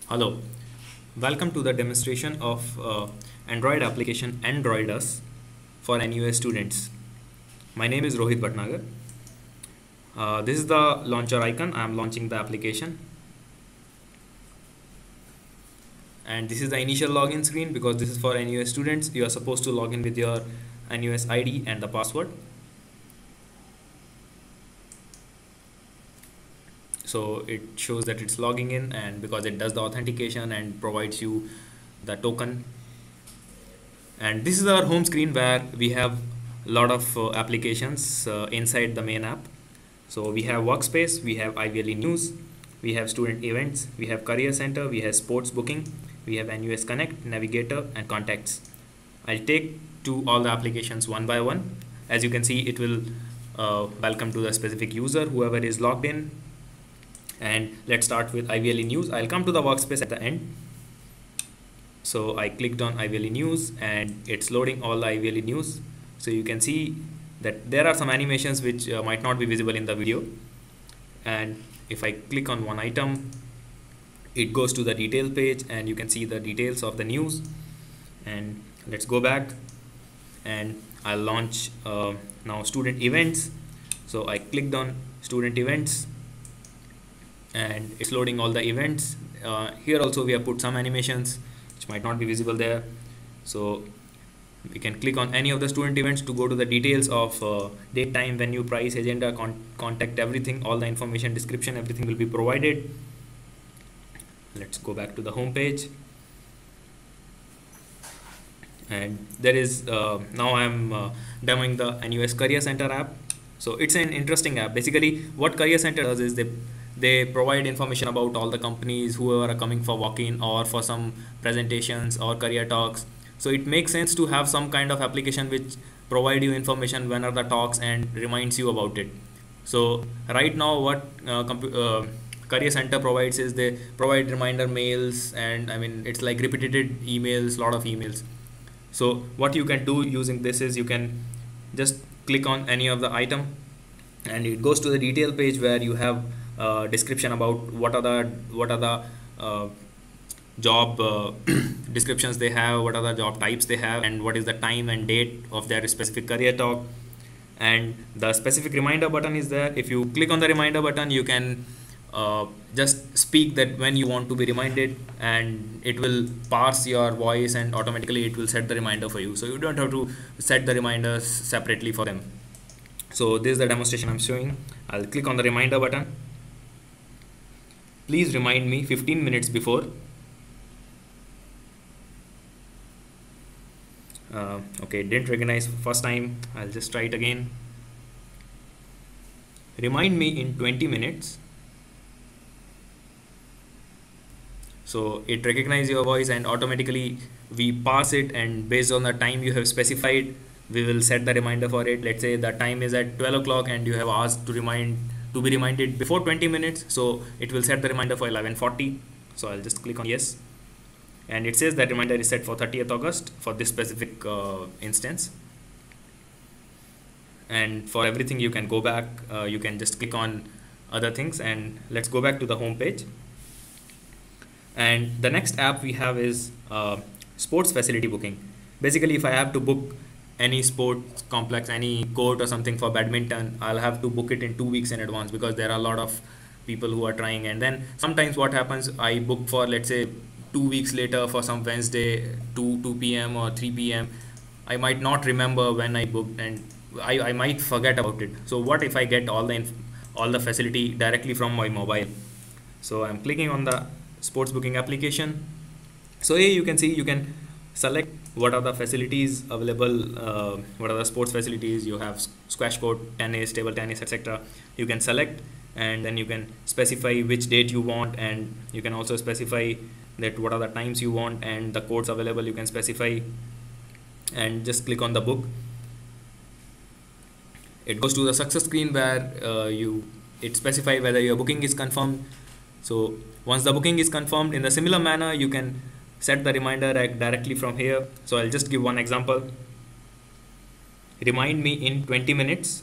Hello, welcome to the demonstration of Android application Androidus for NUS students. My name is Rohit Bhatnagar. This is the launcher icon. I am launching the application. And this is the initial login screen because this is for NUS students. You are supposed to log in with your NUS ID and the password. So it shows that it's logging in, and because it does the authentication and provides you the token. And this is our home screen where we have a lot of applications inside the main app. So we have workspace, we have IVLE news, we have student events, we have career center, we have sports booking, we have NUS Connect, navigator, and contacts. I'll take to all the applications one by one. As you can see, it will welcome to the specific user, whoever is logged in. And let's start with IVLE news. I'll come to the workspace at the end. So I clicked on IVLE news and it's loading all the IVLE news. So you can see that there are some animations which might not be visible in the video. And if I click on one item, it goes to the detail page and you can see the details of the news. And let's go back and I'll launch now student events. So I clicked on student events and it's loading all the events. Here also we have put some animations which might not be visible there. So we can click on any of the student events to go to the details of date, time, venue, price, agenda, contact, everything, all the information, description, everything will be provided. Let's go back to the home page. And there is now I'm demoing the NUS Career Center app. So it's an interesting app. Basically what Career Center does is they provide information about all the companies whoever are coming for walk-in or for some presentations or career talks. So it makes sense to have some kind of application which provide you information when are the talks and reminds you about it. So right now what Career Center provides is they provide reminder mails, and I mean it's like repeated emails, lot of emails. So what you can do using this is you can just click on any of the item and it goes to the detail page where you have description about what are the job descriptions they have, what are the job types they have, and what is the time and date of their specific career talk. And the specific reminder button is there. If you click on the reminder button, you can just speak that when you want to be reminded, and it will parse your voice and automatically it will set the reminder for you, so you don't have to set the reminders separately for them. So this is the demonstration I'm showing. I'll click on the reminder button. Please remind me 15 minutes before. Okay, didn't recognize first time. I'll just try it again. Remind me in 20 minutes. So it recognizes your voice and automatically we pass it, and based on the time you have specified, we will set the reminder for it. Let's say the time is at 12 o'clock and you have asked to be reminded before 20 minutes, so it will set the reminder for 11:40. So I'll just click on yes, and it says that reminder is set for 30th August for this specific instance. And for everything you can go back, you can just click on other things, and let's go back to the home page. And the next app we have is sports facility booking. Basically if I have to book any sports complex, any court or something for badminton, I'll have to book it in 2 weeks in advance because there are a lot of people who are trying. And then sometimes what happens, I book for let's say 2 weeks later for some Wednesday 2 p.m. or 3 p.m. I might not remember when I booked, and I might forget about it. So what if I get all the facility directly from my mobile? So I'm clicking on the sports booking application. So here you can see you can select what are the facilities available, what are the sports facilities. You have squash court, tennis, table tennis, etc. You can select, and then you can specify which date you want, and you can also specify that what are the times you want, and the courts available you can specify, and just click on the book. It goes to the success screen where it specifies whether your booking is confirmed. So once the booking is confirmed, in the similar manner you can set the reminder directly from here. So I'll just give one example. Remind me in 20 minutes.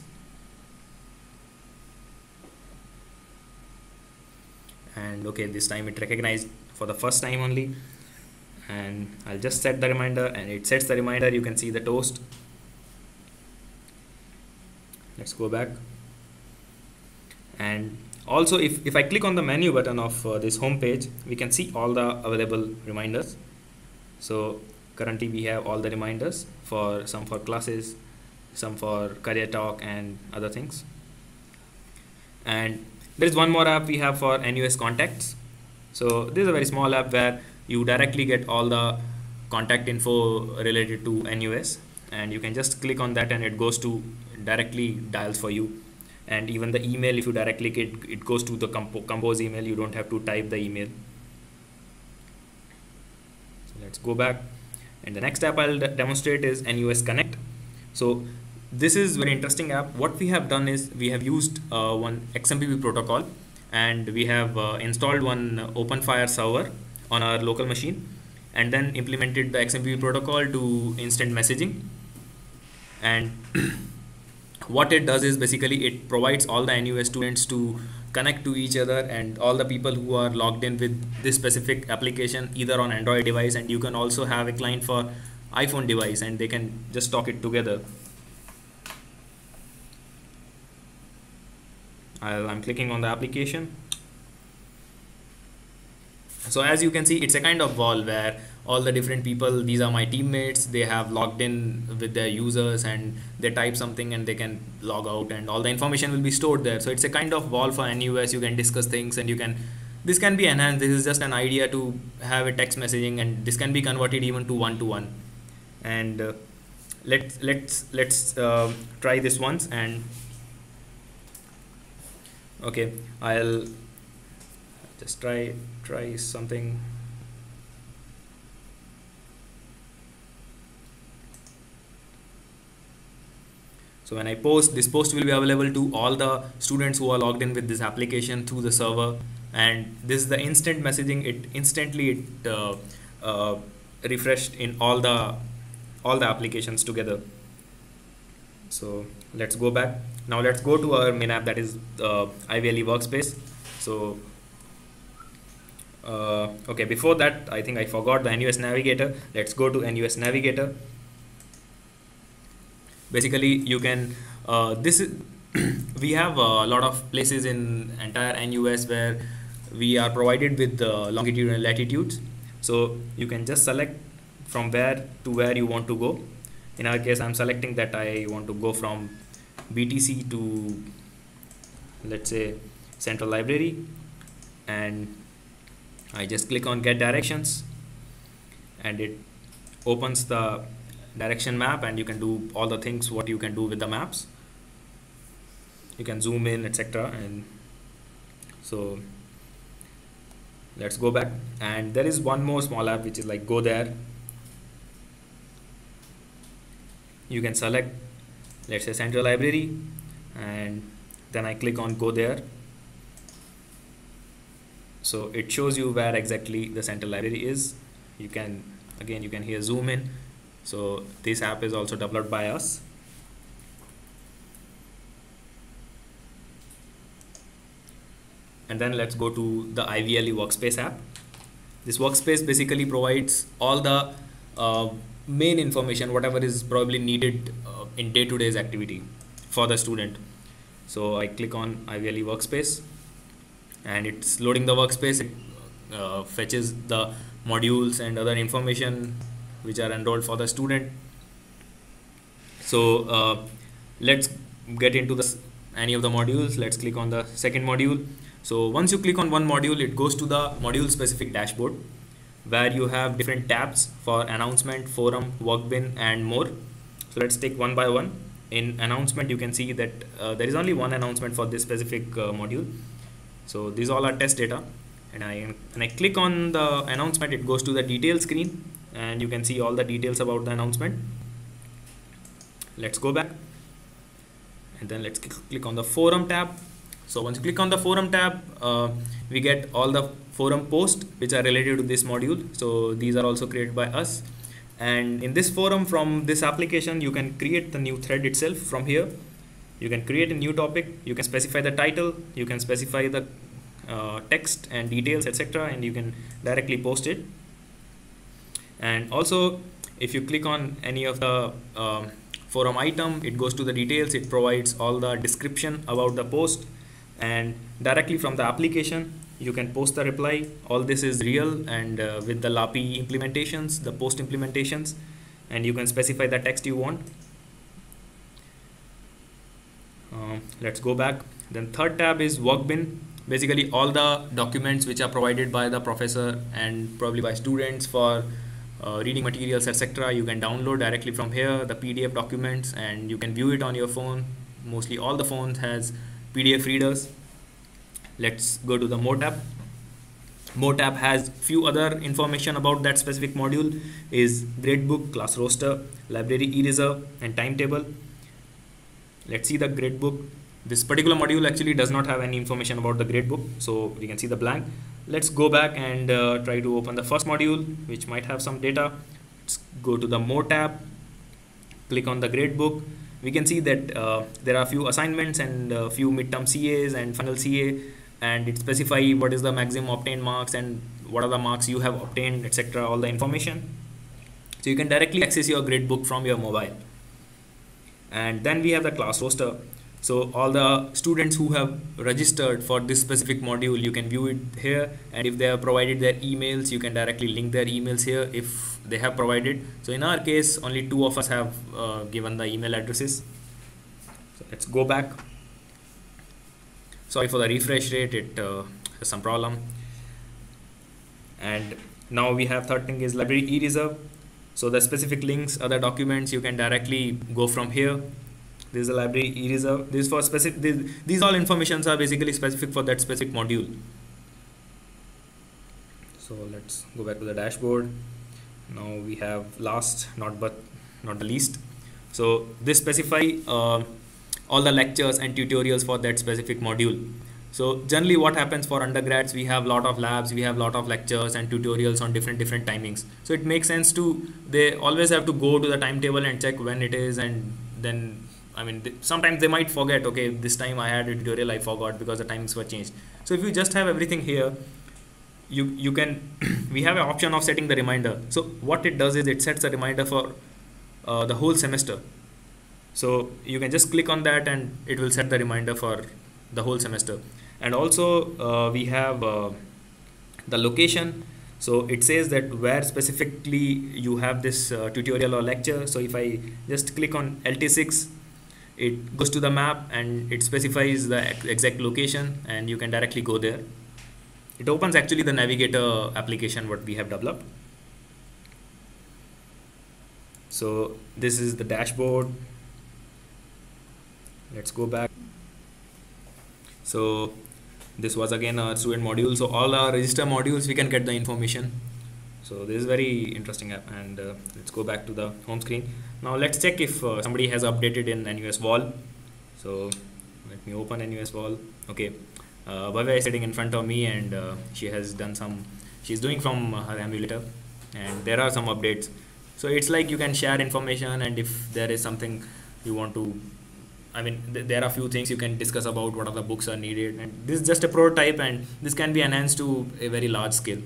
and okay, this time it recognized for the first time only. And I'll just set the reminder, and it sets the reminder. You can see the toast. Let's go back. And also, if I click on the menu button of this home page, we can see all the available reminders. So currently we have all the reminders, for some for classes, some for career talk and other things. And there is one more app we have for NUS contacts. So this is a very small app where you directly get all the contact info related to NUS, and you can just click on that and it goes to directly dials for you. And even the email, if you directly click it, it goes to the compose email. You don't have to type the email. So let's go back, and the next app I'll demonstrate is NUS Connect. So this is very interesting app. What we have done is we have used one XMPP protocol, and we have installed one OpenFire server on our local machine, and then implemented the XMPP protocol to instant messaging. And what it does is basically it provides all the NUS students to connect to each other, and all the people who are logged in with this specific application either on Android device, and you can also have a client for iPhone device, and they can just talk it together. I'm clicking on the application. So as you can see, it's a kind of wall where all the different people, these are my teammates, they have logged in with their users, and they type something and they can log out, and all the information will be stored there. So it's a kind of wall for NUS. You can discuss things, and this can be enhanced. This is just an idea to have a text messaging, and this can be converted even to one-to-one. And let's try this once. And okay, I'll just try something. So when I post, this post will be available to all the students who are logged in with this application through the server. And this is the instant messaging. It instantly refreshed in all the applications together. So let's go back. Now let's go to our main app, that is IVLE Workspace. So okay, before that, I think I forgot the NUS Navigator. Let's go to NUS Navigator. Basically, you can we have a lot of places in entire NUS where we are provided with longitude and latitudes. So you can just select from where to where you want to go. In our case, I'm selecting that I want to go from BTC to, let's say, Central Library, and I just click on Get Directions, and it opens the direction map, and you can do all the things what you can do with the maps. You can zoom in, etc. And so let's go back, and there is one more small app which is like Go There. You can select, let's say, Central Library, and then I click on Go There. So it shows you where exactly the Central Library is. You can here zoom in. So this app is also developed by us. And then let's go to the IVLE Workspace app. This workspace basically provides all the main information, whatever is probably needed in day-to-day activity for the student. So I click on IVLE Workspace, and it's loading the workspace. It fetches the modules and other information which are enrolled for the student. So let's get into any of the modules. Let's click on the second module. So once you click on one module, it goes to the module specific dashboard, where you have different tabs for announcement, forum, workbin, and more. So let's take one by one. In announcement, you can see that there is only one announcement for this specific module. So these all are test data, and when I click on the announcement, it goes to the details screen, and you can see all the details about the announcement. Let's go back, and then let's click on the forum tab. So once you click on the forum tab, we get all the forum posts which are related to this module. So these are also created by us, and in this forum, from this application, you can create the new thread itself. From here you can create a new topic, you can specify the title, you can specify the text and details, etc., and you can directly post it. And also, if you click on any of the forum item, it goes to the details. It provides all the description about the post, and directly from the application you can post the reply. All this is real, and with the LAPI implementations, the post implementations, and you can specify the text you want. Let's go back. Then third tab is Workbin. Basically all the documents which are provided by the professor and probably by students for reading materials, etc., you can download directly from here, the PDF documents, and you can view it on your phone. Mostly all the phones has PDF readers. Let's go to the More tab. More tab has few other information about that specific module, is gradebook, class roster, library e-reserve, and timetable. Let's see the gradebook. This particular module actually does not have any information about the gradebook, so we can see the blank. Let's go back and try to open the first module, which might have some data. Let's go to the More tab, click on the gradebook. We can see that there are a few assignments and a few midterm CAs and final CA, and it specifies what is the maximum obtained marks and what are the marks you have obtained, etc., all the information. So you can directly access your gradebook from your mobile. And then we have the class roster. So all the students who have registered for this specific module, you can view it here, and if they have provided their emails, you can directly link their emails here if they have provided. So in our case, only 2 of us have given the email addresses. So let's go back. Sorry for the refresh rate, it has some problem. And now we have third thing is library e-reserve. So the specific links, other documents, you can directly go from here. This is a library e-reserve. This is for specific. These all informations are basically specific for that specific module. So let's go back to the dashboard. Now we have last, not the least. So this specify all the lectures and tutorials for that specific module. So generally what happens for undergrads, we have lot of labs, we have lot of lectures and tutorials on different timings. So it makes sense they always have to go to the timetable and check when it is, and then sometimes they might forget, okay, this time I had a tutorial, I forgot because the timings were changed. So if you just have everything here, you can we have an option of setting the reminder. So what it does is it sets a reminder for the whole semester. So you can just click on that and it will set the reminder for the whole semester. And also we have the location. So it says that where specifically you have this tutorial or lecture. So if I just click on LT6, it goes to the map and it specifies the exact location, and you can directly go there. It opens actually the navigator application what we have developed. So this is the dashboard. Let's go back. So this was again a student module. So all our register modules, we can get the information. So this is very interesting app. And let's go back to the home screen. Now let's check if somebody has updated in NUS Wall. So let me open NUS Wall. Okay, Bhavya is sitting in front of me, and she has done she's doing from her emulator, and there are some updates. So it's like you can share information, and if there is something you want to, there are few things you can discuss about what are the books are needed, and this is just a prototype, and this can be enhanced to a very large scale.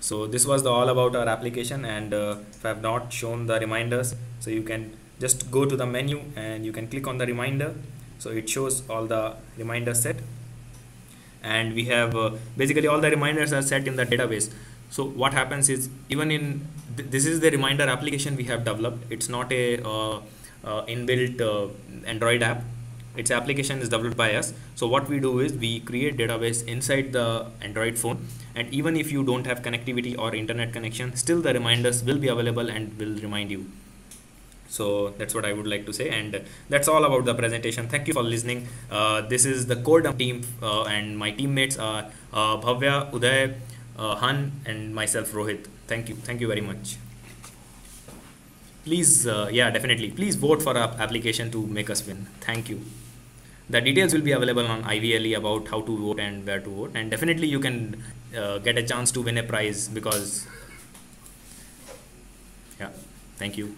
So this was all about our application, and if I have not shown the reminders, so you can just go to the menu and you can click on the reminder. So it shows all the reminders set, and we have basically all the reminders are set in the database. So what happens is, even in this is the reminder application we have developed. It's not a inbuilt Android app. Its application is developed by us. So what we do is we create database inside the Android phone, and even if you don't have connectivity or internet connection, still the reminders will be available and will remind you. So that's what I would like to say, and that's all about the presentation. Thank you for listening. This is the Codedump team, and my teammates are Bhavya, Uday, Han, and myself, Rohit. Thank you very much. Please, yeah, definitely, please vote for our application to make us win. Thank you. The details will be available on IVLE about how to vote and where to vote, and definitely you can get a chance to win a prize because, yeah, thank you.